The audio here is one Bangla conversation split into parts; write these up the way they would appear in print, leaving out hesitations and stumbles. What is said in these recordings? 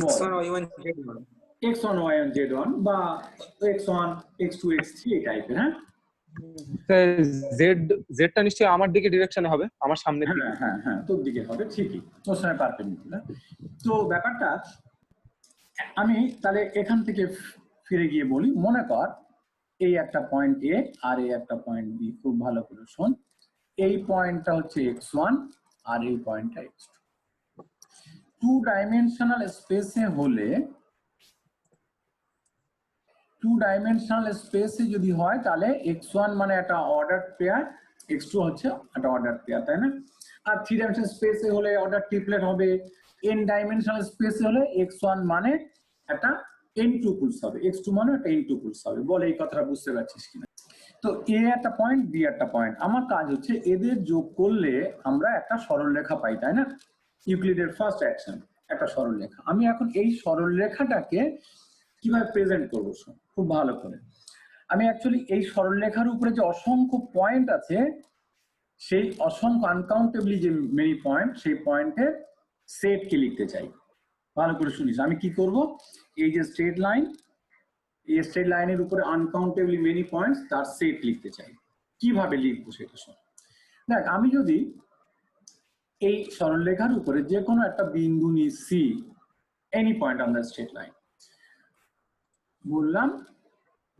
x1 y1 z1 x1 y1 z1 বা x1 x2 x3 এই টাইপের। হ্যাঁ জেডটা নিশ্চয়ই আমার দিকে ডিরেকশনে হবে, আমার সামনের দিকে। হ্যাঁ হ্যাঁ হ্যাঁ তোর দিকে হবে ঠিকই, তোর সঙ্গে পারপেন্ডিকুলার। তো ব্যাপারটা আমি তাহলে এখান থেকে ফিরে গিয়ে বলি, মনে কর এই একটা পয়েন্ট এ আর এই একটা পয়েন্ট বি, খুব ভালো করে শোন। এই পয়েন্টটা হচ্ছে x1 আর এই পয়েন্টটা x2। টু ডাইমেনশনাল স্পেসে হলে, টু ডাইমেনশনাল স্পেসে যদি হয় তাহলে x1 মানে একটা অর্ডার পেয়ার, x2 হচ্ছে একটা অর্ডার পেয়ার, তাই না? আর থ্রি ডাইমেনশনাল স্পেসে হলে অর্ডার ট্রিপলেট হবে, n ডাইমেনশনাল স্পেসে হলে x1 মানে একটা n টুপলস হবে, x2 মানে একটা n টুপলস হবে। বলে এই কথাটা বুঝতে পারছিস কিনা? তো এ একটা পয়েন্ট, বি একটা পয়েন্ট, আমার কাজ হচ্ছে এদের যোগ করলে আমরা একটা সরলরেখা পাই, তাই না? ইউক্লিডের ফার্স্ট অ্যাকশন একটা সরলরেখা। আমি এখন এই সরলরেখাটাকে কিভাবে প্রেজেন্ট করবো খুব ভালো করে। আমি অ্যাকচুয়ালি এই সরলরেখার উপরে যে অসংখ্য পয়েন্ট আছে, সেই অসংখ্য আনকাউন্টেবলি যে মেনি পয়েন্ট, সেই পয়েন্টের সেটকে লিখতে চাই। ভালো করে শুনিস, আমি কি করব, এই যে স্ট্রেট লাইন, এই স্ট্রেট লাইনের উপরে আনকাউন্টেবলি মেনি পয়েন্টস, তার সেট লিখতে চাই। কিভাবে লিখবো সেটা শোন। দেখ, আমি যদি এই সরলরেখার উপরে যে কোনো একটা বিন্দু নিই C, any point on the straight line, বললাম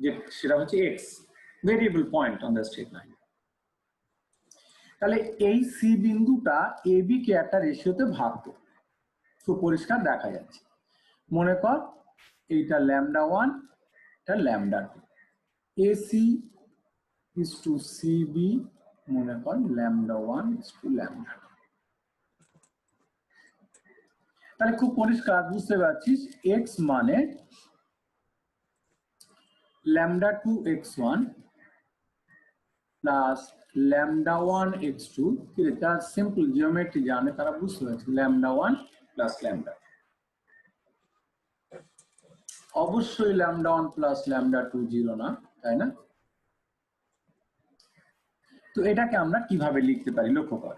যে সেটা হচ্ছে X variable point on the straight line, তাহলে এই সি বিন্দুটা এ বি কে একটা রেশিওতে ভাগ করবে। খুব পরিষ্কার দেখা যাচ্ছে। মনে কর এইটা λ1, এটা λ2, এসি ইজ টু সিবি, মনে কর λ1 ইজ টু λ2। তাহলে খুব পরিষ্কার বুঝতে পারছিস, x মানে λ2 x1 প্লাস λ1 x2, যারা সিম্পল জিওমেট্রি জানে তারা বুঝতে পারছে, λ1 প্লাস λ2। অবশ্যই λ1 প্লাস λ2 0 না, তাই না? তো এটাকে আমরা কিভাবে লিখতে পারি লক্ষ্য কর,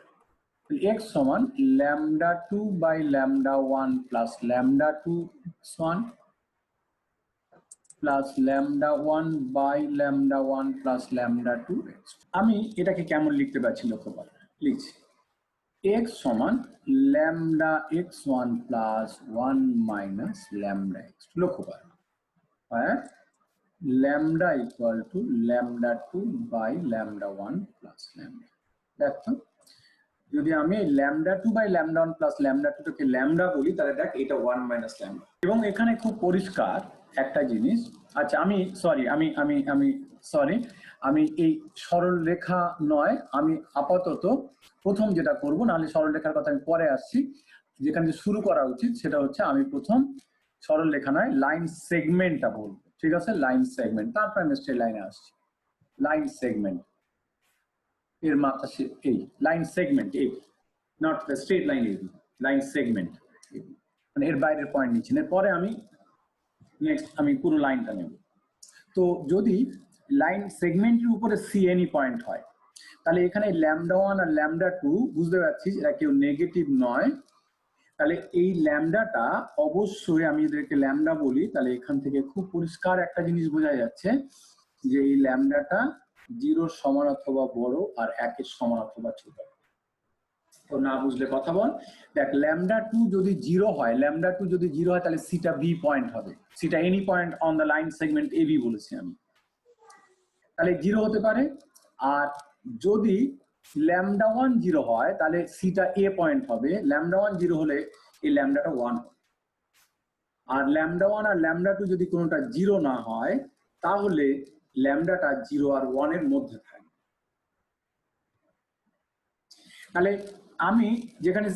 x সমান λ2 by λ1 plus λ2 x1 plus λ1 by λ1 plus λ2 x2। আমি এটাকে কেমন লিখতে পারছি লক্ষ্য কর, লিখছি x সমান λx1 প্লাস 1 মাইনাস λx2। লক্ষ্য কর, হ্যাঁ, lambda equal to λ2 by λ1 plus lambda। দেখো, যদি আমি λ2 by λ1 plus λ2 টাকে lambda বলি, তাহলে দেখ এটা 1 minus lambda। এবং এখানে খুব পরিষ্কার একটা জিনিস, আচ্ছা আমি সরি, আমি এই সরল রেখা নয়, আমি আপাতত প্রথম যেটা করব, নাহলে সরল রেখার কথা আমি পরে আসছি, যেখানে শুরু করা উচিত সেটা হচ্ছে আমি প্রথম সরল রেখা নয় লাইন সেগমেন্টটা বলবো, ঠিক আছে? লাইন সেগমেন্ট, তারপর আমি স্ট্রেট লাইনে আসছি। লাইন সেগমেন্ট এর মাথা এই লাইন সেগমেন্ট এই, নট দ্য স্ট্রেট লাইন এই, লাইন সেগমেন্ট মানে এর বাইরের পয়েন্ট নিচ্ছি, এরপরে আমি নেক্সট আমি পুরো লাইনটা নেব। তো যদি লাইন সেগমেন্টের উপরে সি এনি পয়েন্ট হয়, তাহলে এখানে λ1 আর λ2 বুঝতে পারছিস এরা কেউ নেগেটিভ নয়, তাহলে এই ল্যামডাটা অবশ্যই আমি এদেরকে ল্যামডা বলি, তাহলে এখান থেকে খুব পরিষ্কার একটা জিনিস বোঝা যাচ্ছে যে এই ল্যামডাটা 0 সমান অথবা বড় আর 1 এর সমান অথবা ছোট। তো না বুঝলে কথা বল। দেখ, λ2 যদি 0 হয়, λ2 যদি 0 হয় তাহলে সিটা বি পয়েন্ট হবে, সিটা any point on the line segment A B বলেছি আমি, তাহলে 0 হতে পারে। আর যদি λ1 0 হয় তাহলে সিটা এ পয়েন্ট হবে, λ1 0 হলে এই ল্যামডাটা 1 হবে। আর λ1 আর λ2 যদি কোনোটা 0 না হয় তাহলে ল্যামডাটা 0 আর 1 এর মধ্যে থাকবে। তাহলে আমি যেখানে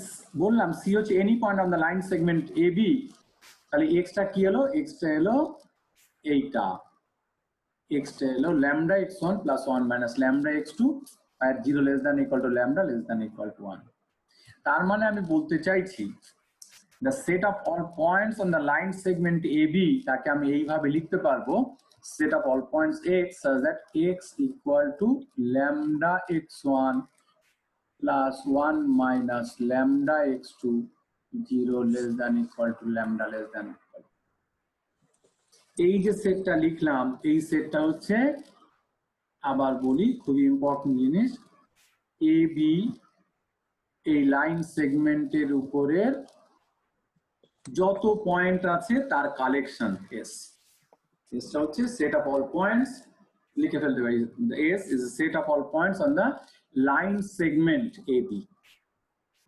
বললাম সি হচ্ছে any point on the line segment A B, তাহলে এক্সটা কি হলো, এক্সটা হলো এইটা, এক্সটা হলো λ x1 প্লাস 1 মাইনাস λ x2 আর 0 less than equal to λ less than equal to 1। তার মানে আমি বলতে চাইছি the set of all points on the line segment AB তাকে আমি এইভাবে লিখতে পারবো, set of all points x such that x equal to λ x1 plus 1 minus λ x2 0 less than equal to lambda less than equal. এই যে সেটটা লিখলাম এই সেটটা হচ্ছে আবার বলি খুবই ইম্পর্টেন্ট জিনিস এ বি এই লাইন সেগমেন্টের উপরের যত পয়েন্ট আছে তার কালেকশন এস এসটা হচ্ছে সেট অফ অল পয়েন্টস লিখে ফেলতে পারি S is a set of all points on the line segment AB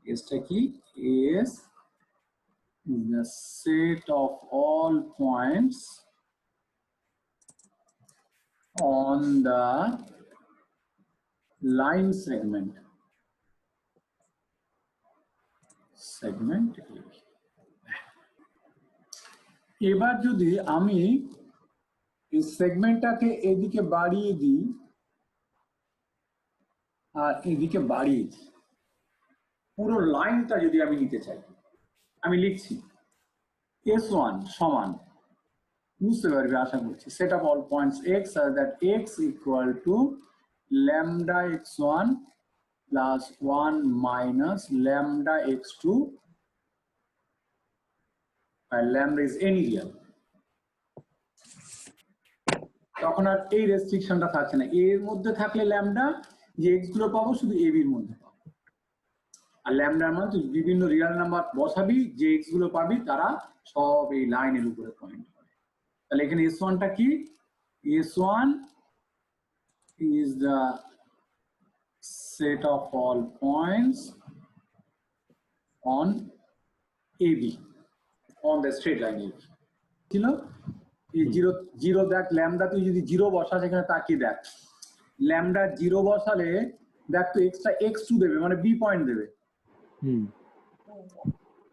এসটা কি S is the set of all points on the line segment AB এবার যদি আমি এই সেগমেন্টটাকে এদিকে বাড়িয়ে দিই আর এদিকে বাড়িয়ে দিই পুরো লাইনটা যদি আমি নিতে চাই আমি লিখছি S1 সমান বুঝতে পারবে আশা করছি set of all points x such that x equal to lambda x1 plus 1 minus lambda x2 and lambda is any real তখন আর এই রেস্ট্রিকশনটা থাকছে না এর মধ্যে থাকলে ল্যামডা যে এক্স গুলো পাবো শুধু এ বির মধ্যে পাবো আর ল্যামডার মানে তুই বিভিন্ন রিয়েল নাম্বার বসাবি যে এক্স গুলো পাবি তারা সব এই লাইনের উপরে পয়েন্ট হবে তাহলে এখানে S1 টা কি S1 is the set of all points on AB on the straight line AB ছিল এই জিরো জিরো দেখ ল্যামডা তুই যদি জিরো বসাস এখানে তাকিয়ে দেখ ল্যামডা জিরো বসালে দেখ তো এক্সট্রা x2 দেবে মানে বি পয়েন্ট দেবে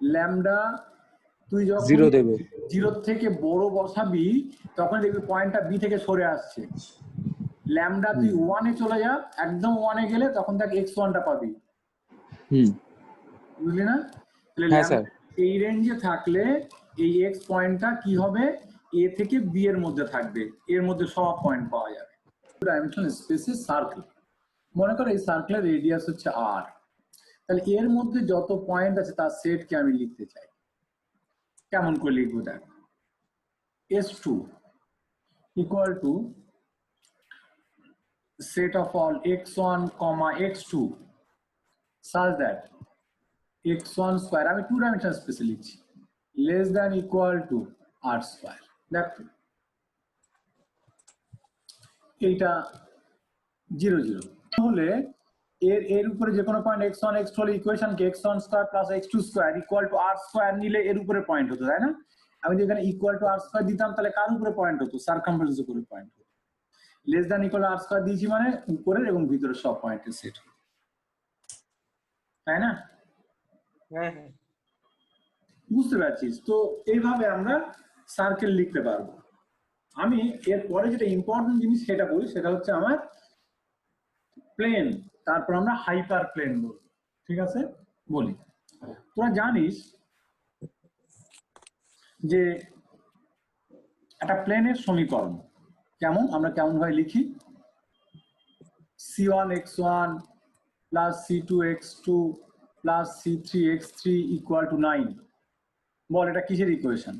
ল্যামডা তুই যখন জিরো দেবে জিরো থেকে বড় বসাবি তখন দেখবি পয়েন্টটা বি থেকে সরে আসছে ল্যামডা তুই 1 এ চলে যা একদম 1 এ গেলে তখন দেখ x1 টা পাবি বুঝলি না তাহলে হ্যাঁ স্যার এই রেঞ্জে থাকলে এই x পয়েন্টটা কি হবে এ থেকে বি এর মধ্যে থাকবে এর মধ্যে সব পয়েন্ট পাওয়া যাবে ডাইমেনশনাল স্পেসে সার্কেল মনে করো এই সার্কেলের রেডিয়াস হচ্ছে r তাহলে এর মধ্যে যত পয়েন্ট আছে তার সেটকে আমি লিখতে চাই কেমন করে লিখবো দেখ S2 equal to set of all x1 comma x2 such that x1 square আমি 2 ডাইমেনশনাল স্পেসে লিখছি less than equal to r square দেখ এইটা 0 0 হলে এর উপরে যে কোনো পয়েন্ট x1 x2 হলে equation K x1 square plus x2 square equal to r square নিলে এর উপরে পয়েন্ট হতো তাই না আমি যদি এখানে ইকুয়াল টু r স্কয়ার দিতাম তাহলে কার উপরে পয়েন্ট হতো সারকামফারেন্সের উপরে পয়েন্ট হতো less than equal r square দিয়েছি মানে উপরের এবং ভিতরের সব পয়েন্টের সেট তাই না হ্যাঁ হ্যাঁ বুঝতে পারছিস তো এইভাবে আমরা সার্কেল লিখতে পারবো আমি এর পরে যেটা ইম্পর্টেন্ট জিনিস সেটা বলি সেটা হচ্ছে আমার প্লেন তারপর আমরা হাইপার প্লেন বলবো ঠিক আছে বলি তোরা জানিস যে একটা প্লেনের সমীকরণ কেমন আমরা কেমন ভাবে লিখি c1 x1 plus c2 x2 plus c3 x3 equal to 9 বল এটা কিসের ইকুয়েশন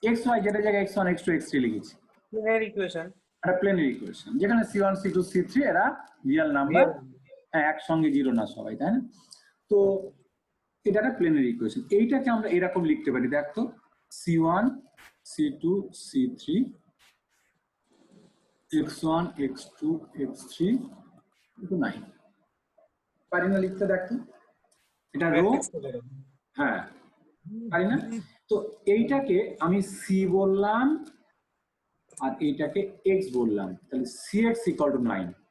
xy যেটা জায়গায় x1 x2 x3 লিখেছি প্লেনের ইকুয়েশন এটা প্লেনের ইকুয়েশন যেখানে c1 c2 c3 এরা রিয়েল নাম্বার একসঙ্গে জিরো না সবাই তাই না তো এটা একটা প্লেনের ইকুয়েশন এইটাকে আমরা এরকম লিখতে পারি দেখ তো c1 c2 c3 x1 x2 x3 9 পারি না লিখতে দেখ তো এটা রো হ্যাঁ পারি না তো এইটাকে আমি c বললাম আর এইটাকে x বললাম তাহলে cx equal to 9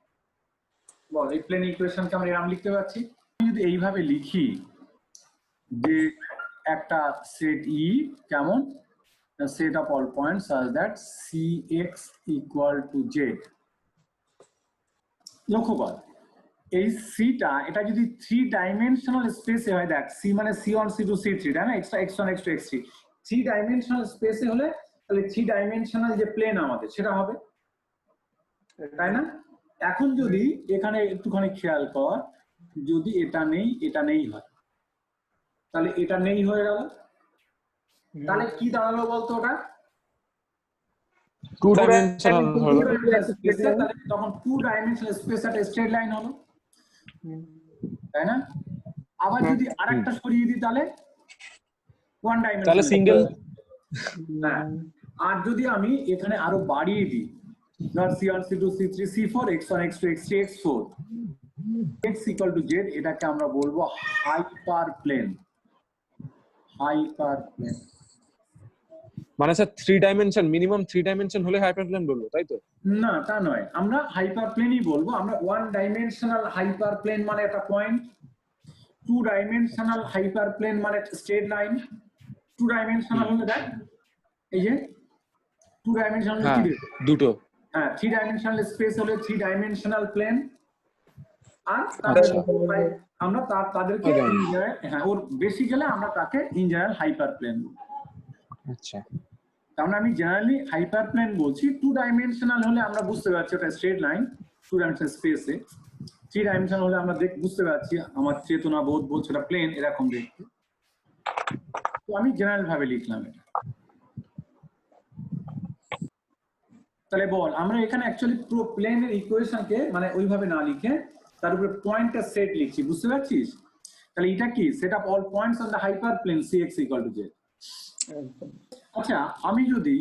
বল এই প্লেন ইকুয়েশনকে আমরা এরকম লিখতে পারছি আমি যদি এইভাবে লিখি যে একটা সেট ই কেমন set of all points such that cx equal to z লক্ষ্য কর এই সিটা এটা যদি 3 ডাইমেনশনাল স্পেসে হয় দেখ সি মানে c1 c2 c3 তাই না extra x1 x2 x3 3 dimensional স্পেসে হলে তাহলে 3 ডাইমেনশনাল যে প্লেন আমাদের সেটা হবে তাই না এখন যদি এখানে একটুখানি খেয়াল কর যদি এটা নেই হয় তাহলে এটা নেই হয়ে গেল। তাহলে কি দাঁড়ালো বলতো ওটা? টু ডাইমেনশনাল হলো। তাহলে তখন 2 ডাইমেনশনাল স্পেস একটা স্ট্রেট লাইন হলো, তাই না? আবার যদি আরেকটা সরিয়ে দিই তাহলে 1 তাহলে ডাইমেনশনাল। সিঙ্গেল। হ্যাঁ, আর যদি আমি এখানে আরো বাড়িয়ে দিই, ধর C1 C2 C3 C4 X1 X2 X3 X4 x equal to z, এটাকে আমরা বলবো হাইপার প্লেন। হাইপার প্লেন মানে স্যার 3 ডাইমেনশন, মিনিমাম 3 ডাইমেনশন হলে হাইপারপ্লেন বলবো, তাই তো? না, তা নয়, আমরা হাইপার প্লেনই বলবো। আমরা 1 ডাইমেনশনাল হাইপার প্লেন মানে একটা পয়েন্ট, 2 ডাইমেনশনাল হাইপার প্লেন মানে স্ট্রেট লাইন। 2 ডাইমেনশনাল হলে দেখ এই যে 2 ডাইমেনশনাল হ্যাঁ, কি দেবে? দুটো। হ্যাঁ, 3 ডাইমেনশনাল স্পেস হলে 3 ডাইমেনশনাল প্লেন। আর আচ্ছা। আমরা তাদেরকে হ্যাঁ, ওর বেশি গেলে আমরা তাকে ইন জেনারেল হাইপার প্লেন বলবো। আচ্ছা, তার মানে আমি জেনারেলি হাইপার প্লেন বলছি। 2 ডাইমেনশনাল হলে আমরা বুঝতে পারছি ওটা স্ট্রেট লাইন 2 ডাইমেনশনাল স্পেসে। 3 ডাইমেনশনাল হলে আমরা বুঝতে পারছি আমার চেতনা বোধ বলছে ওটা প্লেন এরকম দেখতে। তো আমি জেনারেল ভাবে লিখলাম এটা। তাহলে বল, আমরা এখানে অ্যাকচুয়ালি পুরো প্লেনের ইকুয়েশনকে মানে ওইভাবে না লিখে তার উপরে পয়েন্টটা সেট লিখছি, বুঝতে পারছিস? তাহলে এটা কি set of all points on the hyperplane Cx equal to z। আচ্ছা, আমি যদি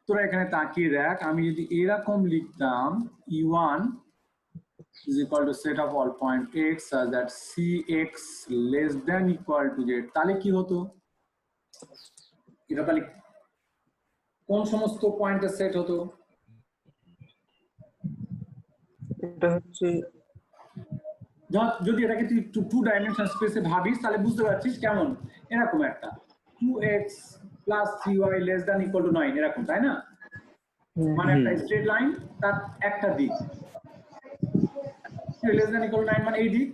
তোরা এখানে তাকিয়ে দেখ, আমি যদি এরকম লিখতাম E1 is equal to set of all point x such that Cx less than equal to z, তাহলে কি হতো? এটা তাহলে কোন সমস্ত পয়েন্টের সেট হতো? এটা হচ্ছে যদি এটাকে তুই 2 ডাইমেনশন স্পেসে ভাবিস তাহলে বুঝতে পারছিস কেমন, এরকম একটা 2x plus 3y less than equal to 9 এরকম, তাই না? মানে একটা স্ট্রেট লাইন, তার একটা দিক less than equal to 9 মানে এই দিক,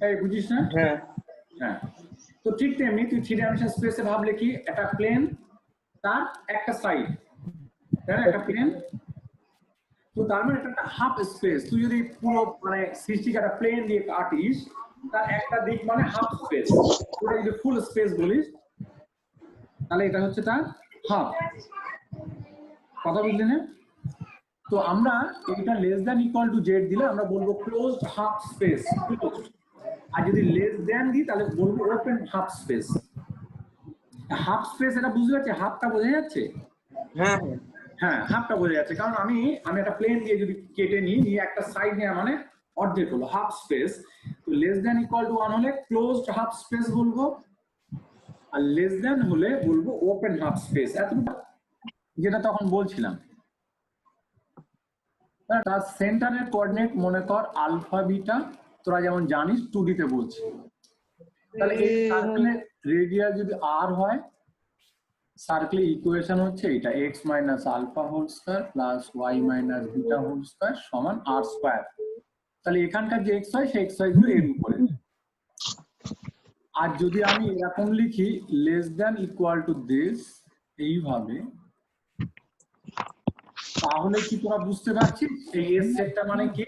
এই বুঝিস না? হ্যাঁ হ্যাঁ, তো ঠিক তেমনি তুই 3 ডাইমেনশন স্পেসে ভাবলে কি একটা প্লেন তার একটা সাইড, তাই না? একটা প্লেন, তো তার মানে এটা একটা হাফ স্পেস। তুই যদি পুরো মানে সৃষ্টিকে একটা প্লেন দিয়ে কাটিস তার একটা দিক মানে হাফ স্পেস, ওটা যদি ফুল স্পেস বলিস তাহলে এটা হচ্ছে তার হাফ। কথা বুঝলি না? তো আমরা এটা less than equal to Z দিলে আমরা বলবো ক্লোজড হাফ স্পেস, আর যদি লেস দ্যান দিই তাহলে বলবো open half space. Half space এটা বুঝতে পারছি, হাফটা বোঝা যাচ্ছে? হ্যাঁ হ্যাঁ, হাফটা বোঝা যাচ্ছে, কারণ আমি একটা প্লেন দিয়ে যদি কেটে নিয়ে একটা সাইড নেওয়া মানে অর্ধেক হলো হাফ স্পেস। তো লেস দ্যান ইকুয়াল টু 1 হলে ক্লোজড হাফ স্পেস বলবো, আর লেস দ্যান হলে বলবো ওপেন হাফ স্পেস। এতটুকু যেটা তখন বলছিলাম। তার সেন্টারের কোঅর্ডিনেট মনে কর আলফা বিটা, তোরা যেমন জানিস 2D তে বলছি। তাহলে এই সার্কেলের রেডিয়াস যদি r হয়, সার্কেলের ইকুয়েশন হচ্ছে এটা x minus alpha whole square plus y minus beta whole square সমান r স্কয়ার। তাহলে এখানকার যে x হয় সেই x হয় গুলো এর উপরে। আর যদি আমি এরকম লিখি less than equal to this এইভাবে, তাহলে কি তোরা বুঝতে পারছিস এই এর সেটটা মানে কি?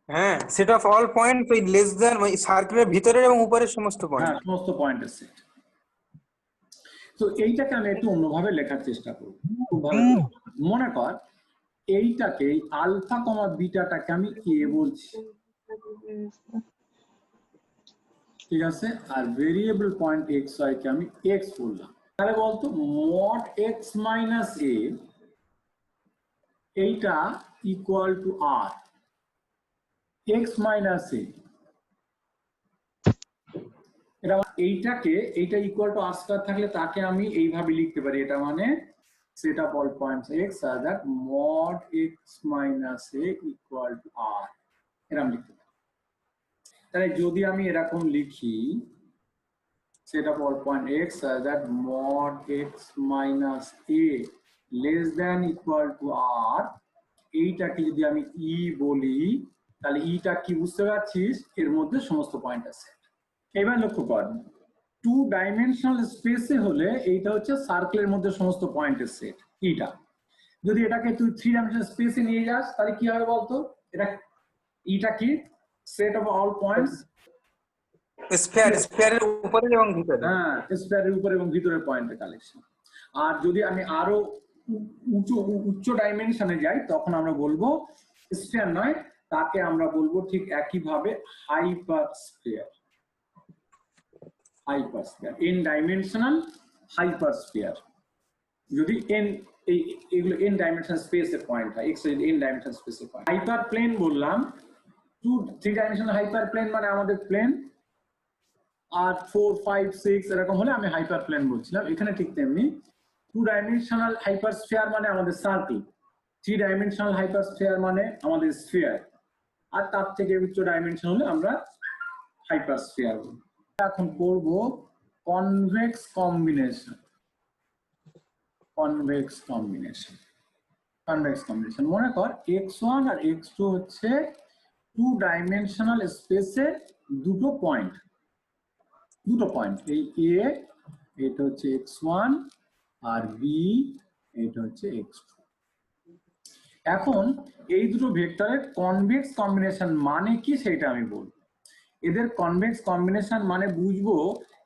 হ্যাঁ, সেট অফ অল পয়েন্ট ওই লেস দ্যান ওই সার্কেলের ভিতরের এবং উপরের সমস্ত পয়েন্ট। হ্যাঁ, সমস্ত পয়েন্টের সেট। তো এইটাকে আমি একটু অন্যভাবে লেখার চেষ্টা করব, খুব ভালো করে মনে কর। এইটাকে আলফা কমা বিটাটাকে আমি এ বলছি, ঠিক আছে? আর ভেরিয়েবল পয়েন্ট এক্স ওয়াই কে আমি এক্স বললাম। তাহলে বলতো মড এক্স মাইনাস এ এইটা equal to R X minus A, এটা এইটা ইকুয়াল টু আর স্কয়ার থাকলে তাকে আমি এইভাবে লিখতে পারি, এটা মানে set of all points X R that mod X minus A equal to R, এরকম লিখতে পারি। তাহলে যদি আমি এরকম লিখি set of all point x such that mod x minus a less than equal to r, এইটাকে যদি আমি e বলি তাহলে ইটা কি বুঝতে পারছিস? এর মধ্যে সমস্ত পয়েন্ট আছে। এবার লক্ষ্য কর 2 ডাইমেনশনাল স্পেসে হলে এইটা হচ্ছে সার্কেলের মধ্যে সমস্ত পয়েন্টের সেট ইটা। যদি এটাকে তুই 3 ডাইমেনশনাল স্পেসে নিয়ে যাস তাহলে কি হবে বলতো? এটা ইটা কি সেট অফ অল পয়েন্টস স্ফিয়ারের উপরে এবং ভিতরে। হ্যাঁ, স্পেয়ারের উপরে এবং ভিতরের পয়েন্টের কালেকশন। আর যদি আমি আরো উচ্চ ডাইমেনশনে যাই তখন আমরা বলবো স্ফিয়ার নয়, তাকে আমরা বলবো ঠিক একইভাবে hyper sphere. Hyper sphere, N dimensional hyper sphere. যদি এন এগুলো এন ডাইমেনশনাল স্পেসের পয়েন্ট হয়, এক্স এন ডাইমেনশনাল স্পেসের পয়েন্ট। হাইপার প্লেন বললাম, 3 ডাইমেনশনাল হাইপার প্লেন মানে আমাদের প্লেন, আর 4, 5, 6 এরকম হলে আমি হাইপার প্লেন বলছিলাম। এখানে ঠিক তেমনি 2 ডাইমেনশনাল হাইপার স্ফিয়ার মানে আমাদের সার্কেল, 3 ডাইমেনশনাল হাইপার স্ফিয়ার মানে আমাদের স্ফিয়ার, আর তার থেকে উচ্চ ডাইমেনশন হলে আমরা হাইপার স্ফিয়ার বলি। এখন করব convex combination. Convex combination, convex combination মনে কর x1 আর x2 হচ্ছে 2 ডাইমেনশনাল স্পেসের দুটো পয়েন্ট। এই a এটা হচ্ছে x1 আর b এটা হচ্ছে x2। এখন এই দুটো ভেক্টরের কনভেক্স কম্বিনেশন মানে কি সেটা আমি বলবো। এদের কনভেক্স কম্বিনেশন মানে বুঝবো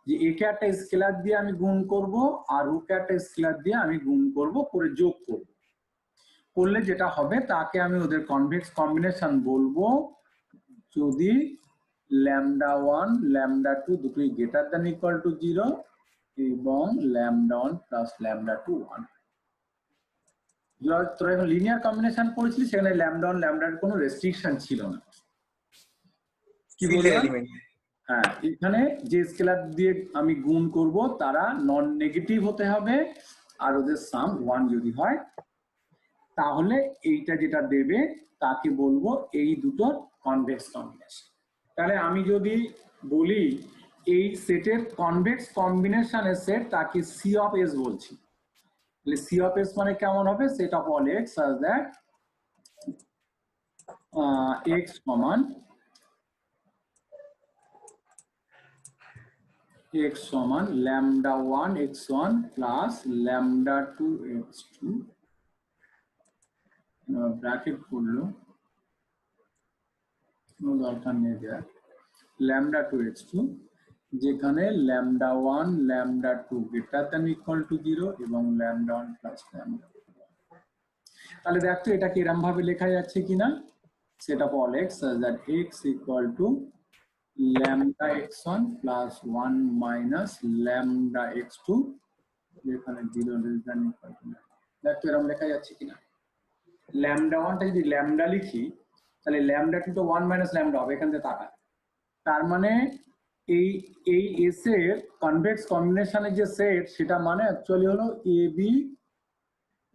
যে একে একটা স্কেলার দিয়ে আমি গুণ করব আর ওকে একটা স্কেলার দিয়ে আমি গুণ করব, করে যোগ করব, করলে যেটা হবে তাকে আমি ওদের কনভেক্স কম্বিনেশন বলবো যদি λ1 λ2 দুটোই গ্রেটার দ্যান ইকুয়াল টু 0 এবং λ1 প্লাস λ2 1। তোরা এখন লিনিয়ার কম্বিনেশন পড়েছিলি, সেখানে λ1 λ2 কোনো রেস্ট্রিকশন ছিল না। কি বললাম? হ্যাঁ, এখানে যে স্কেলার দিয়ে আমি গুণ করব তারা নন নেগেটিভ হতে হবে, আর ওদের সাম 1 যদি হয় তাহলে এইটা যেটা দেবে তাকে বলবো এই দুটোর কনভেক্স কম্বিনেশন। তাহলে আমি যদি বলি এই সেটের কনভেক্স কম্বিনেশনের সেট, তাকে সি অফ এস বলছি। তাহলে সি অফ এস মানে কেমন হবে? Set of all x such that x সমান x সমান λ1 x1 প্লাস λ2 x2 ব্র্যাকেট করলো, কোনো দরকার নেই দেয়ার, λ2 x2 যেখানে λ1 λ2 গ্রেটার দ্যান ইকুয়াল টু 0 এবং λ1 প্লাস λ2। তাহলে দেখো এটা কি এরকম ভাবে লেখা যাচ্ছে কিনা। Set of all x such that x equal to lambda x1 plus 1 minus lambda x2 যেখানে 0 less than equal to 9। দেখো এরকম লেখা যাচ্ছে কিনা। lambda 1 টা যদি lambda লিখি তাহলে lambda 2 তো 1 minus lambda হবে, এখান থেকে তাকা। তার মানে এই এস এর কনভেক্স কম্বিনেশনের যে সেট সেটা মানে অ্যাকচুয়ালি হলো এ বি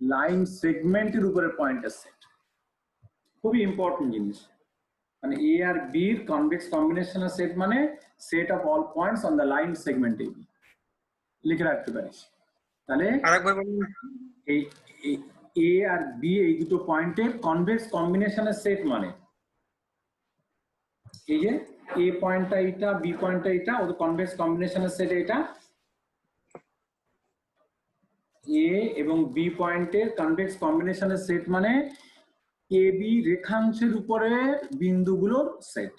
লাইন সেগমেন্টের উপরে পয়েন্টের সেট। খুবই ইম্পর্টেন্ট জিনিস, মানে এ আর বি এর কনভেক্স কম্বিনেশনের সেট মানে set of all points on the line segment A B, লিখে রাখতে পারিস। তাহলে আরেকবার বলুন। এই এ আর বি এই দুটো পয়েন্টের কনভেক্স কম্বিনেশনের সেট মানে এই যে এ পয়েন্টটা এটা, বি পয়েন্টটা এটা, ওদের কনভেক্স কম্বিনেশনের সেট এটা। এ এবং বি পয়েন্টের কনভেক্স কম্বিনেশনের সেট মানে এ বি রেখাংশের উপরে বিন্দুগুলোর সেট,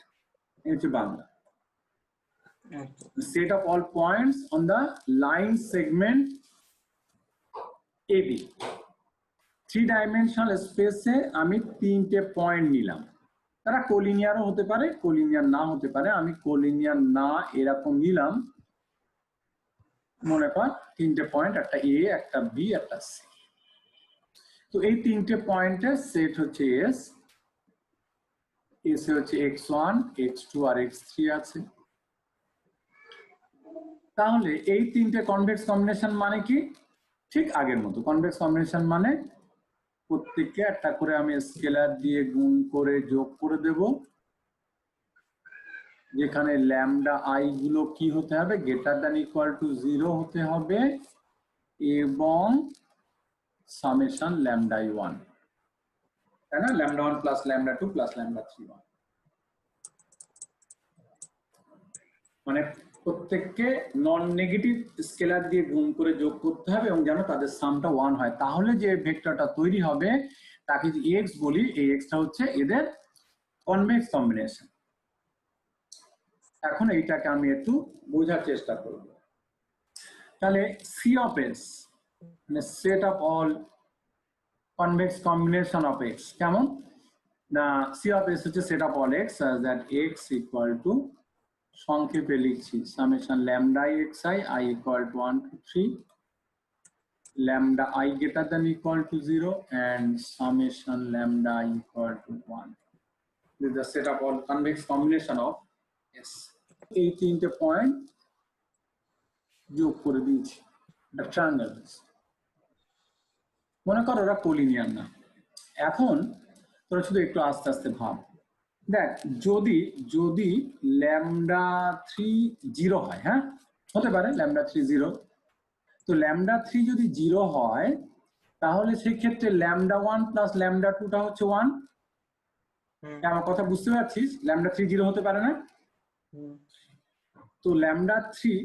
এই হচ্ছে Bangla. Set of all points on the line segment A B. 3 dimensional স্পেসে আমি 3টে পয়েন্ট নিলাম, তারা কোলিনিয়ারও হতে পারে কোলিনিয়ার না হতে পারে। আমি কোলিনিয়ার না এরকম নিলাম, মনে কর 3টে পয়েন্ট, একটা এ একটা বি একটা সি। তো এই 3টে পয়েন্টের সেট হচ্ছে এস। এস হচ্ছে x1 x2 আর x3 আছে। তাহলে এই 3টে কনভেক্স কম্বিনেশন মানে কি? ঠিক আগের মতো কনভেক্স কম্বিনেশন মানে প্রত্যেককে একটা করে আমি স্কেলার দিয়ে গুণ করে যোগ করে দেব, যেখানে ল্যামডা আই গুলো কি হতে হবে? গ্রেটার দ্যান ইকুয়াল টু 0 হতে হবে এবং সামেশন ল্যামডা আই 1, তাই না? Lambda 1 plus lambda 2 plus lambda 3 1, মানে প্রত্যেককে নন নেগেটিভ স্কেলার দিয়ে গুণ করে যোগ করতে হবে এবং যেন তাদের সামটা 1 হয়। তাহলে যে ভেক্টরটা তৈরি হবে তাকে যদি এক্স বলি, এই এক্সটা হচ্ছে এদের কনভেক্স কম্বিনেশন। এখন এইটাকে আমি একটু বোঝার চেষ্টা করব। তাহলে সি অফ এস মানে set of all convex combination of x কেমন না, সি অফ এস হচ্ছে set of all x that x equal to সংক্ষেপে লিখছি summation lambda x I I equal to 1 to 3 lambda I greater than equal to 0 and summation lambda I equal to 1. This is the set of all convex combination of S. এই তিনটে পয়েন্ট যোগ করে দিয়েছি একটা ট্রায়াঙ্গেল। মনে করো ওরা কোলিনিয়ার না। এখন তোরা শুধু একটু আস্তে আস্তে ভাব, দেখ যদি যদি ল্যামডা 3 0 হয়, হ্যাঁ হতে পারে ল্যামডা 3 0, তো ল্যামডা 3 যদি 0 হয় তাহলে সেই ক্ষেত্রে ল্যামডা 1 প্লাস ল্যামডা 2টা হচ্ছে 1। আমার কথা বুঝতে পারছিস? ল্যামডা 3 0 হতে পারে না, তো ল্যামডা 3,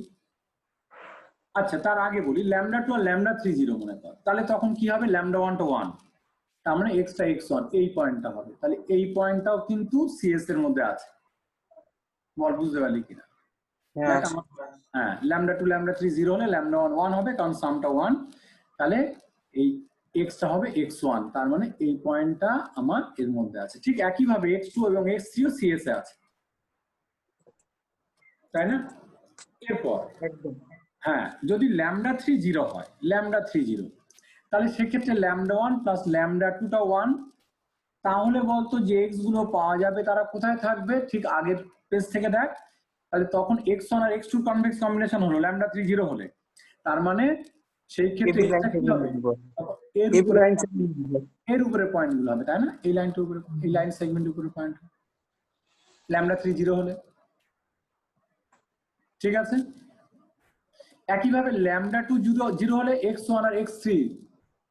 আচ্ছা তার আগে বলি ল্যামডা 2 আর ল্যামডা 3 0 মনে কর, তাহলে তখন কি হবে ল্যামডা 1 টা 1, তার মানে এক্সটা x1 এই পয়েন্টটা হবে। তাহলে এই পয়েন্টটাও কিন্তু সিএস এর মধ্যে আছে, বল বুঝতে পারলি কিনা? হ্যাঁ ল্যামডা 2 ল্যামডা 3 0 হলে ল্যামডা 1 1 হবে কারণ সামটা 1, তাহলে এই এক্সটা হবে x1, তার মানে এই পয়েন্টটা আমার এর মধ্যে আছে। ঠিক একই ভাবে x2 এবং x3 ও সিএস এ আছে, তাই না? এরপর হ্যাঁ যদি ল্যামডা 3 0 হয়, ল্যামডা 3 0, তাহলে সেক্ষেত্রে ল্যামডা 1 প্লাস ল্যামডা 2টা 1, তাহলে বলতো যে এক্স গুলো পাওয়া যাবে তারা কোথায় থাকবে? ঠিক আগের পেজ থেকে দেখ, তাহলে তখন x1 আর x2 কনভেক্স কম্বিনেশন হলো ল্যামডা 3 0 হলে, তার মানে সেই ক্ষেত্রে এর উপরে পয়েন্ট গুলো হবে, তাই না? এই লাইনটার উপরে, এই লাইন সেগমেন্টের উপরে পয়েন্ট ল্যামডা 3 0 হলে, ঠিক আছে? একইভাবে ল্যামডা 2 0 হলে x1 আর x3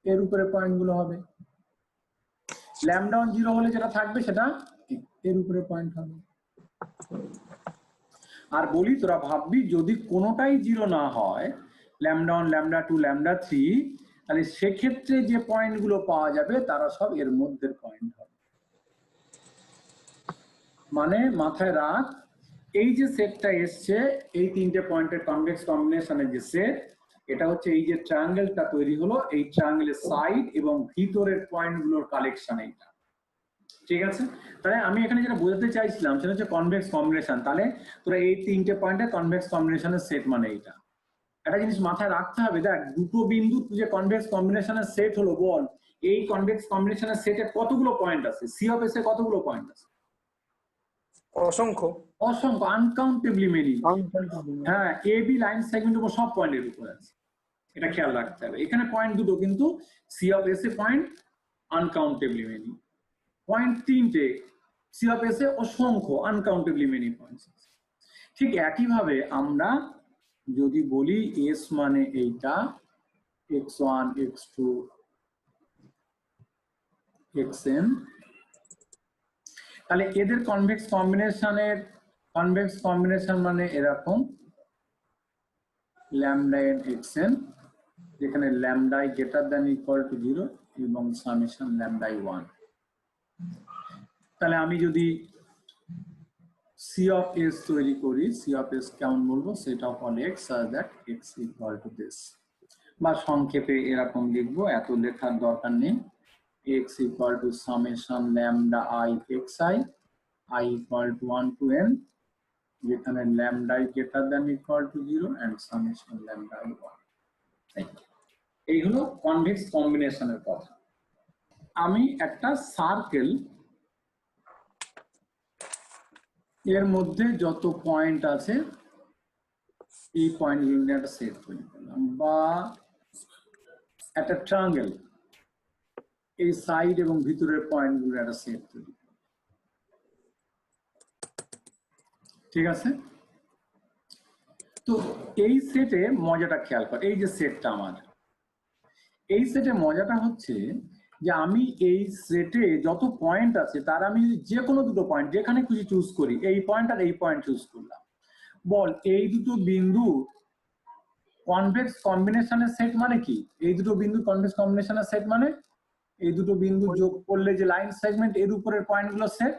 এর উপরে পয়েন্ট গুলো হবে, ল্যামডা 1 0 হলে যেটা থাকবে সেটা এর উপরে পয়েন্ট হবে। আর বলি তোরা ভাববি যদি কোনোটাই 0 না হয়, ল্যামডা 1 ল্যামডা 2 ল্যামডা 3, তাহলে সেক্ষেত্রে যে পয়েন্ট গুলো পাওয়া যাবে তারা সব এর মধ্যের পয়েন্ট হবে। মানে মাথায় রাখ, এই যে সেটটা এসছে এই তিনটে পয়েন্টের কনভেক্স কম্বিনেশনের যে সেট, এটা হচ্ছে এই যে ট্রায়াঙ্গেলটা তৈরি হলো, এই ট্রায়াঙ্গেলের সাইড এবং ভিতরের পয়েন্টগুলোর কালেকশন এইটা, ঠিক আছে? তাহলে আমি এখানে যেটা বোঝাতে চাইছিলাম সেটা হচ্ছে কনভেক্স কম্বিনেশন। তাহলে তোরা এই তিনটে পয়েন্টের কনভেক্স কম্বিনেশনের সেট মানে এইটা। একটা জিনিস মাথায় রাখতে হবে, দেখ দুটো বিন্দু যে কনভেক্স কম্বিনেশনের সেট হলো, বল এই কনভেক্স কম্বিনেশনের সেটে কতগুলো পয়েন্ট আছে? সি অফ এস এ কতগুলো পয়েন্ট আছে? অসংখ্য, অসংখ্য, আনকাউন্টেবলি মেনি। হ্যাঁ এ বি লাইন সেগমেন্টের উপর সব পয়েন্টের উপর আছে, এটা খেয়াল রাখতে হবে। এখানে পয়েন্ট দুটো কিন্তু সি অফ এস এ পয়েন্ট আনকাউন্টেবলি মেনি, পয়েন্ট তিনটে সি অফ এস এ অসংখ্য আনকাউন্টেবলি মেনি পয়েন্টস। ঠিক একইভাবে আমরা যদি বলি এস মানে এইটা x1 x2 xn, তাহলে এদের কনভেক্স কম্বিনেশন মানে এরকম ল্যামডা এন xn, যেখানে lambda I greater than equal two 0 এবং সামেশন ল্যামডা আই 1। তাহলে আমি যদি সি অফ এস তৈরি করি, সি অফ এস কেমন বলবো? Set of all x such that x equal to this, বা সংক্ষেপে এরকম লিখবো, এত লেখার দরকার নেই। x equal to summation lambda I xi, I equal to 1 to n, যেখানে lambda I greater than equal to 0 and summation lambda I 1। এই হলো কনভেক্স কম্বিনেশনের কথা। আমি একটা সার্কেল এর মধ্যে যত পয়েন্ট আছে এই পয়েন্টগুলো নিয়ে একটা সেট তৈরি করলাম, বা একটা ট্রায়াঙ্গেল এই সাইড এবং ভিতরের পয়েন্টগুলো একটা সেট তৈরি, ঠিক আছে? তো এই সেটে মজাটা খেয়াল কর, এই যে সেটটা আমার, এই সেটে মজাটা হচ্ছে যে আমি এই সেটে যত পয়েন্ট আছে তার আমি যদি যে কোনো দুটো পয়েন্ট যেখানে খুশি চুজ করি, এই পয়েন্ট আর এই পয়েন্ট চুজ করলাম, বল এই দুটো বিন্দু কনভেক্স কম্বিনেশনের সেট মানে কি? এই দুটো বিন্দু কনভেক্স কম্বিনেশনের সেট মানে এই দুটো বিন্দু যোগ করলে যে লাইন সেগমেন্ট এর উপরের পয়েন্টগুলো সেট।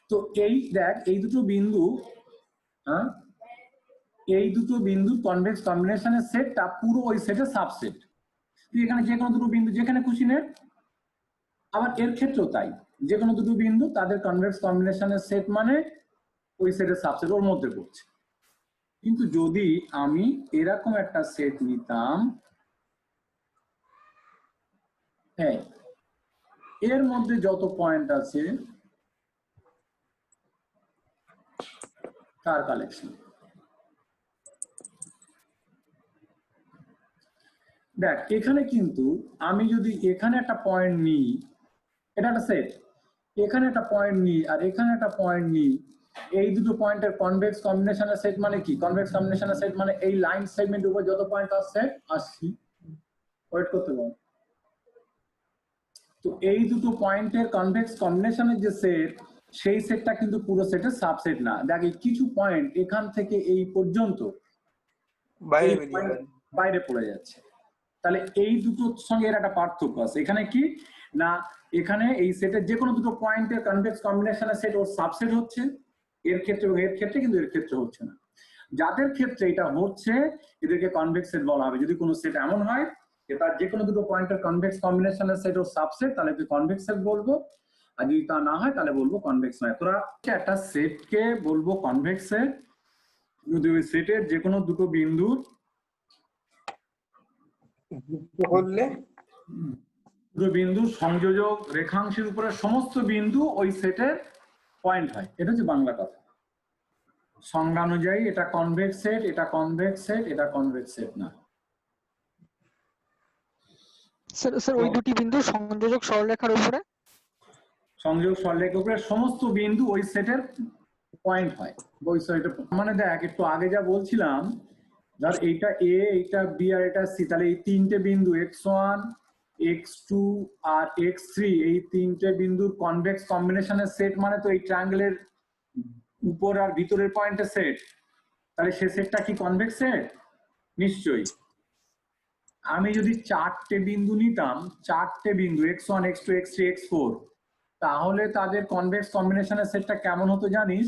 তো এই দেখ এই দুটো বিন্দু, হ্যাঁ, এই দুটো বিন্দু কনভেক্স কম্বিনেশনের সেটটা পুরো ওই সেটের সাবসেট। তুই এখানে যে কোনো দুটো বিন্দু যেখানে খুশি নে, আবার এর ক্ষেত্রেও তাই, যে কোনো দুটো বিন্দু তাদের কনভেক্স কম্বিনেশনের সেট মানে ওই সেটের সাবসেট ওর মধ্যে পড়ছে। কিন্তু যদি আমি এরকম একটা সেট নিতাম, হ্যাঁ, এর মধ্যে যত পয়েন্ট আছে কার কালেকশন, দেখ এখানে কিন্তু আমি যদি এখানে একটা পয়েন্ট নিই, এটা একটা সেট, এখানে একটা পয়েন্ট নিই আর এখানে একটা পয়েন্ট নিই, এই দুটো পয়েন্টের কনভেক্স কম্বিনেশনের সেট মানে কি? কনভেক্স কম্বিনেশনের সেট মানে এই লাইন সেগমেন্টের উপর যত পয়েন্ট আসছে আসছি, ওয়েট করতে পারো। তো এই দুটো পয়েন্টের কনভেক্স কম্বিনেশনের যে সেট, সেই সেটটা কিন্তু পুরো সেটের সাবসেট না। দেখ এই কিছু পয়েন্ট এখান থেকে এই পর্যন্ত বাইরে পড়ে যাচ্ছে, তাহলে এই দুটোর সঙ্গে এর একটা পার্থক্য আছে। এখানে কি না, এখানে এই সেটের যে কোনো দুটো পয়েন্টের কনভেক্স কম্বিনেশনের সেট ওর সাবসেট হচ্ছে, এর ক্ষেত্রে এবং এর ক্ষেত্রে, কিন্তু এর ক্ষেত্রে হচ্ছে না। যাদের ক্ষেত্রে এটা হচ্ছে এদেরকে কনভেক্স সেট বলা হবে। যদি কোনো সেট এমন হয় যে তার যে কোনো দুটো পয়েন্টের কনভেক্স কম্বিনেশনের সেট ওর সাবসেট, তাহলে কনভেক্স সেট বলবো, আর যদি তা না হয় তাহলে বলবো কনভেক্স নয়। তোরা একটা সেটকে বলবো কনভেক্স সেট যদি ওই সেটের যে কোনো দুটো বিন্দু বললে দুটো বিন্দু সংযোজক রেখাংশের উপরে সমস্ত বিন্দু ওই সেটের পয়েন্ট হয়। এটা হচ্ছে বাংলা কথা। সংজ্ঞা অনুযায়ী এটা কনভেক্স সেট, এটা কনভেক্স সেট, এটা কনভেক্স সেট না। স্যার ওই দুটি বিন্দু সংযোজক সরলরেখার উপরে, সংযোজক সরলরেখার উপরে সমস্ত বিন্দু ওই সেটের পয়েন্ট হয়। ওই সেটের মানে দেখ একটু আগে যা বলছিলাম, ধর এইটা এ, এইটা বি আর এটা সি, তাহলে এই তিনটে বিন্দু x1 x2 আর x3, এই তিনটে বিন্দুর কনভেক্স কম্বিনেশনের সেট মানে তো এই ট্রায়াঙ্গেলের উপর আর ভিতরের পয়েন্টের সেট। তাহলে সে সেটটা কি কনভেক্স সেট? নিশ্চয়ই। আমি যদি চারটে বিন্দু নিতাম, চারটে বিন্দু x1 x2 x3 x4, তাহলে তাদের কনভেক্স কম্বিনেশনের সেটটা কেমন হতো জানিস?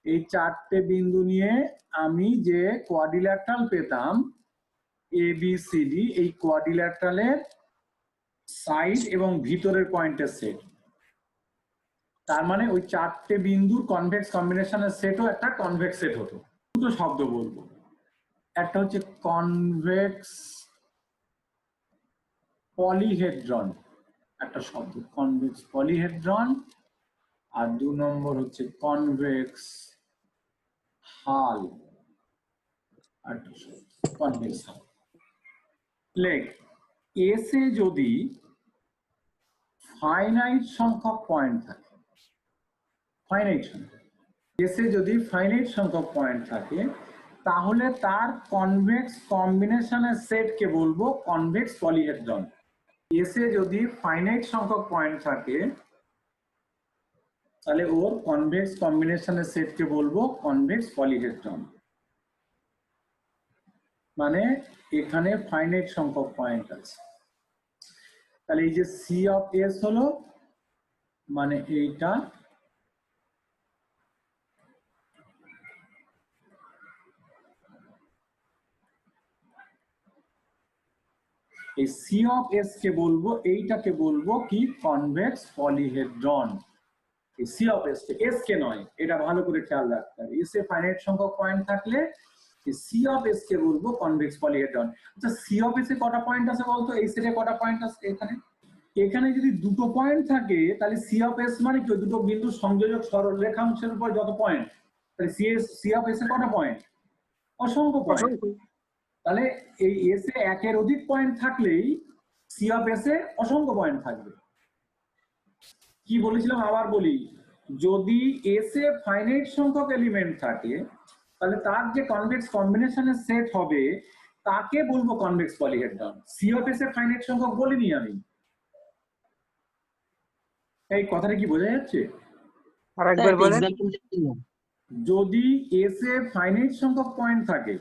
এই চারটে বিন্দু নিয়ে আমি যে কোয়াড্রিল্যাটারাল পেতাম ABCD, এই কোয়াড্রিল্যাটারালের সাইড এবং ভিতরের পয়েন্টের সেট। তার মানে ওই চারটে বিন্দুর কনভেক্স কম্বিনেশনের সেটও একটা কনভেক্স সেট হতো। দুটো শব্দ বলবো, একটা হচ্ছে কনভেক্স পলিহেড্রন, একটা শব্দ কনভেক্স পলিহেড্রন, আর 2 নম্বর হচ্ছে কনভেক্স হাল, একটা শব্দ কনভেক্স হাল। লেখ এসে যদি ফাইনাইট সংখ্যক পয়েন্ট থাকে, ফাইনাইট সংখ্যক, এসে যদি ফাইনাইট সংখ্যক পয়েন্ট থাকে, তাহলে তার কনভেক্স কম্বিনেশনের সেটকে বলবো কনভেক্স পলিহেড্রন। এসে যদি ফাইনাইট সংখ্যক পয়েন্ট থাকে, তাহলে ওর কনভেক্স কম্বিনেশনের সেটকে বলবো কনভেক্স পলিহেড্রন। মানে এখানে ফাইনাইট সংখ্যক পয়েন্ট আছে, তাহলে এই যে সি অফ এস হলো মানে এইটা এই সি অফ এস কে বলবো, এইটাকে বলবো কি কনভেক্স পলিহেড্রন। এই সি অফ এস কে, এস কে নয়, এটা ভালো করে খেয়াল রাখতে হবে। এস এ ফাইনাইট সংখ্যক পয়েন্ট থাকলে সি অফ এস কে বলবো কনভেক্স পলিহেড্রন। আচ্ছা সি অফ এস এ কটা পয়েন্ট আছে বলতো? এই সেটে কটা পয়েন্ট আছে? এখানে এখানে যদি দুটো পয়েন্ট থাকে, তাহলে সি অফ এস মানে কি? দুটো বিন্দু সংযোজক সরল রেখাংশের উপর যত পয়েন্ট, তাহলে সি অফ এস এ কটা পয়েন্ট? অসংখ্য পয়েন্ট। তাহলে এই এস এ একের অধিক পয়েন্ট থাকলেই সি অফ এস এ অসংখ্য পয়েন্ট থাকবে। কি বলেছিলাম আবার বলি, যদি এস এ ফাইনাইট সংখ্যক এলিমেন্ট থাকে, তাহলে তার যে কনভেক্স কম্বিনেশনের সেট হবে তাকে বলবো convex polyhedron. C of S এ ফাইনাইট সংখ্যক বলিনি আমি। এই কথাটা কি বোঝা যাচ্ছে? আরেকবার বলেন। যদি এস এ ফাইনাইট সংখ্যক পয়েন্ট থাকে,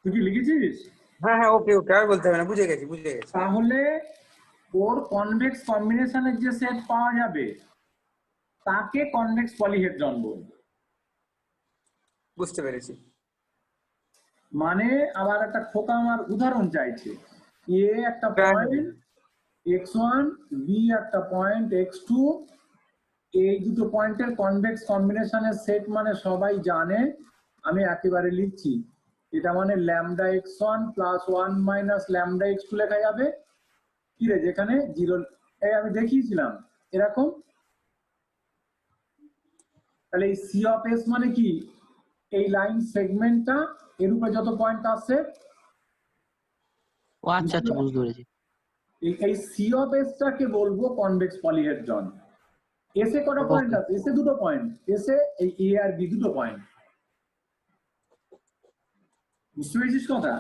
তুই কি লিখেছিস? হ্যাঁ হ্যাঁ, ওকে ওকে, আর বলতে হবে না, বুঝে গেছি বুঝে গেছি। তাহলে ওর কনভেক্স কম্বিনেশনের যে সেট পাওয়া যাবে তাকে কনভেক্স পলিহেড্রন বলবো। বুঝতে পেরেছি। মানে আবার একটা খোকা আমার উদাহরণ চাইছে, এ একটা পয়েন্ট x1, বি একটা পয়েন্ট x2, এই দুটো পয়েন্টের কনভেক্স কম্বিনেশনের সেট মানে সবাই জানে, আমি একেবারে লিখছি, এটা মানে lambda x1 plus 1 minus lambda x2 লেখা যাবে কি রে, যেখানে জিরো, এই আমি দেখিয়েছিলাম এরকম। তাহলে এই সি অফ এস মানে কি, এই লাইন সেগমেন্টটা এর উপরে যত পয়েন্ট আছে, ও আচ্ছা আচ্ছা বুঝতে পেরেছি। এই সি অফ এস টাকে বলবো কনভেক্স পলিহেড্রন। এসে কটা পয়েন্ট আছে, এসে দুটো পয়েন্ট, এসে এই এ আর বি দুটো পয়েন্ট, বুঝতে পেরেছিস কথা?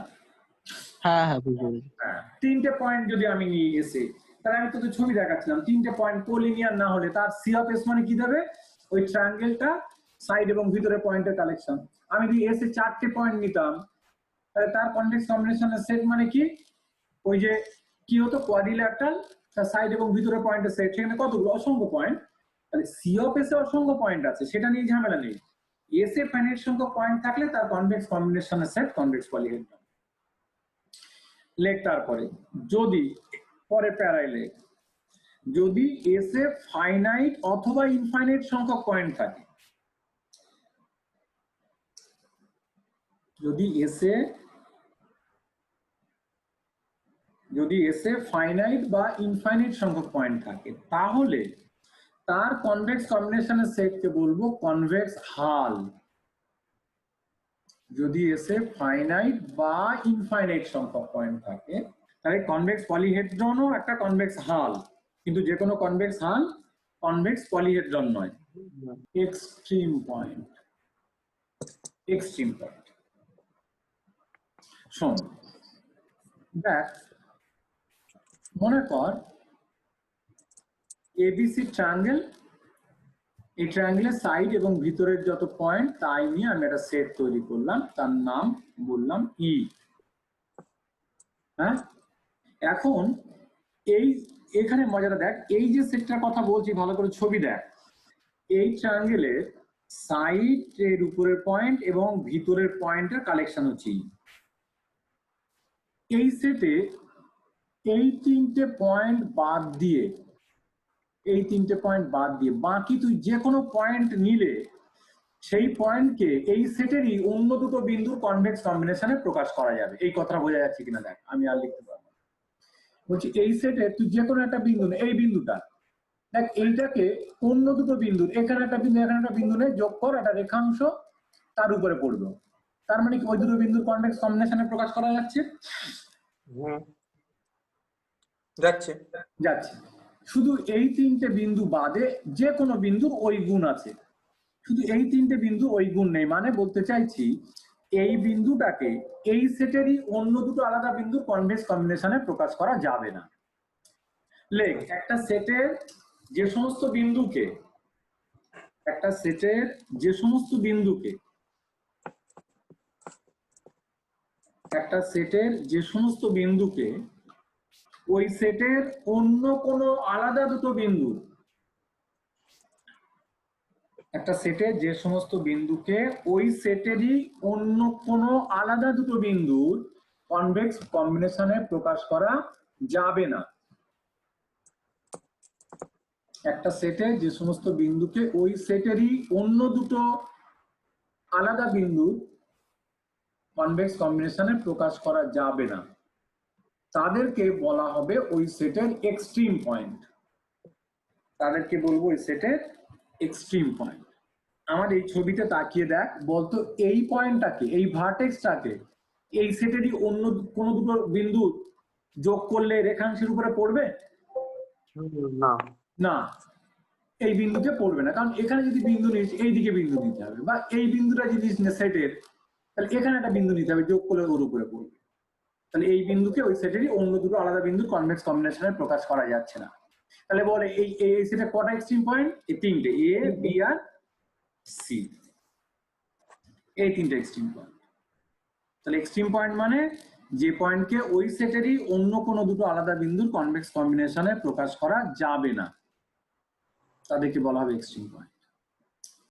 হ্যাঁ হ্যাঁ বুঝতে পেরেছি। হ্যাঁ, তিনটে পয়েন্ট যদি আমি নিই এসে, তাহলে আমি তোকে ছবি দেখাচ্ছিলাম, তিনটে পয়েন্ট কোলিনিয়ার না হলে তার সি অফ এস মানে কি দেবে, ওই ট্রায়াঙ্গেলটা সাইড এবং ভিতরে পয়েন্টের কালেকশন। আমি যদি এসে চারটে পয়েন্ট নিতাম, তাহলে তার কনভেক্স কম্বিনেশনের সেট মানে কি, ওই যে কি হতো কোয়াড্রিল্যাটারাল, তার সাইড এবং ভিতরে পয়েন্টের সেট, সেখানে কতগুলো অসংখ্য পয়েন্ট, তাহলে সি অফ এস এ অসংখ্য পয়েন্ট আছে, সেটা নিয়ে ঝামেলা নেই। এস এ ফাইনাইট সংখ্যক পয়েন্ট থাকলে তার কনভেক্স কম্বিনেশনের সেট কনভেক্স পলিহেড্রন। লেখ তারপরে, যদি পরে প্যারায় লেখ, যদি এস এ ফাইনাইট অথবা ইনফাইনাইট সংখ্যক পয়েন্ট থাকে, যদি এস এ ফাইনাইট বা ইনফাইনাইট সংখ্যক পয়েন্ট থাকে, তাহলে তার কনভেক্স কম্বিনেশনের সেটকে বলবো কনভেক্স হাল। যদি এস এ ফাইনাইট বা ইনফাইনাইট সংখ্যক পয়েন্ট থাকে, তাহলে কনভেক্স পলিহেড্রনও একটা কনভেক্স হাল, কিন্তু যে কোনো কনভেক্স হাল কনভেক্স পলিহেড্রন নয়। Extreme point, extreme point. শোন দেখ, মনে কর এবিসি ট্রায়াঙ্গেল, এই ট্রায়াঙ্গেলের সাইড এবং ভিতরের যত পয়েন্ট তাই নিয়ে আমি একটা সেট তৈরি করলাম, তার নাম বললাম ই। হ্যাঁ, এখন এই এখানে মজাটা দেখ, এই যে সেটটার কথা বলছি ভালো করে ছবি দেখ, এই ট্রায়াঙ্গেলের সাইডের উপরের পয়েন্ট এবং ভিতরের পয়েন্টের কালেকশন হচ্ছে ই। এই সেটে এই তিনটে পয়েন্ট বাদ দিয়ে, বাকি তুই যে কোনো পয়েন্ট নিলে সেই পয়েন্টকে এই সেটেরই অন্য দুটো বিন্দুর কনভেক্স কম্বিনেশনে প্রকাশ করা যাবে। এই কথা বোঝা যাচ্ছে কিনা দেখ, আমি আর লিখতে পারবো না। বলছি এই সেটে তুই যে কোনো একটা বিন্দু নে, এই বিন্দুটা দেখ, এইটাকে অন্য দুটো বিন্দুর, এখানে একটা বিন্দু এখানে একটা বিন্দু নে, যোগ কর, একটা রেখাংশ তার উপরে পড়বে, তার মানে কি ওই দুটো বিন্দুর কনভেক্স কম্বিনেশনে প্রকাশ করা যাচ্ছে? যাচ্ছে। শুধু এই তিনটে বিন্দু বাদে যে কোনো বিন্দুর ওই গুণ আছে, শুধু এই তিনটে বিন্দু ওই গুণ নেই, মানে বলতে চাইছি এই বিন্দুটাকে এই সেটেরই অন্য দুটো আলাদা বিন্দুর কনভেক্স কম্বিনেশনে প্রকাশ করা যাবে না। লেখ, একটা সেটের যে সমস্ত বিন্দুকে, ওই সেটের অন্য কোনো আলাদা দুটো বিন্দু, একটা সেটের যে সমস্ত বিন্দুকে ওই সেটেরই অন্য কোনো আলাদা দুটো বিন্দুর কনভেক্স কম্বিনেশনে প্রকাশ করা যাবে না। একটা সেটে যে সমস্ত বিন্দুকে ওই সেটেরই অন্য দুটো আলাদা বিন্দুর কনভেক্স কম্বিনেশনে প্রকাশ করা যাবে না, তাদেরকে বলা হবে ওই সেটের এক্সট্রিম পয়েন্ট। তাদেরকে বলবো ওই সেটের এক্সট্রিম পয়েন্ট। আমার এই ছবিতে তাকিয়ে দেখ, বলতো এই পয়েন্টটাকে, এই ভার্টেক্সটাকে এই সেটেরই অন্য কোনো দুটো বিন্দু যোগ করলে রেখাংশের উপরে পড়বে না, না, এই বিন্দুতে পড়বে না, কারণ এখানে যদি বিন্দু নিস এইদিকে বিন্দু নিতে হবে, বা এই বিন্দুটা যদি সেটের, তাহলে এখানে একটা বিন্দু নিতে হবে, যোগ করলে ওর উপরে পড়বে, তাহলে এই বিন্দুকে ওই সেটেরই অন্য দুটো আলাদা বিন্দুর কনভেক্স কম্বিনেশনে প্রকাশ করা যাচ্ছে না। তাহলে বলে এই সেটের কটা এক্সট্রিম পয়েন্ট? এই তিনটে, এ বি আর সি, এই তিনটে এক্সট্রিম পয়েন্ট। তাহলে এক্সট্রিম পয়েন্ট মানে যে পয়েন্টকে ওই সেটেরই অন্য কোনো দুটো আলাদা বিন্দুর কনভেক্স কম্বিনেশনে প্রকাশ করা যাবে না। তাদেরকে বলা হবে এক্সট্রিম পয়েন্ট।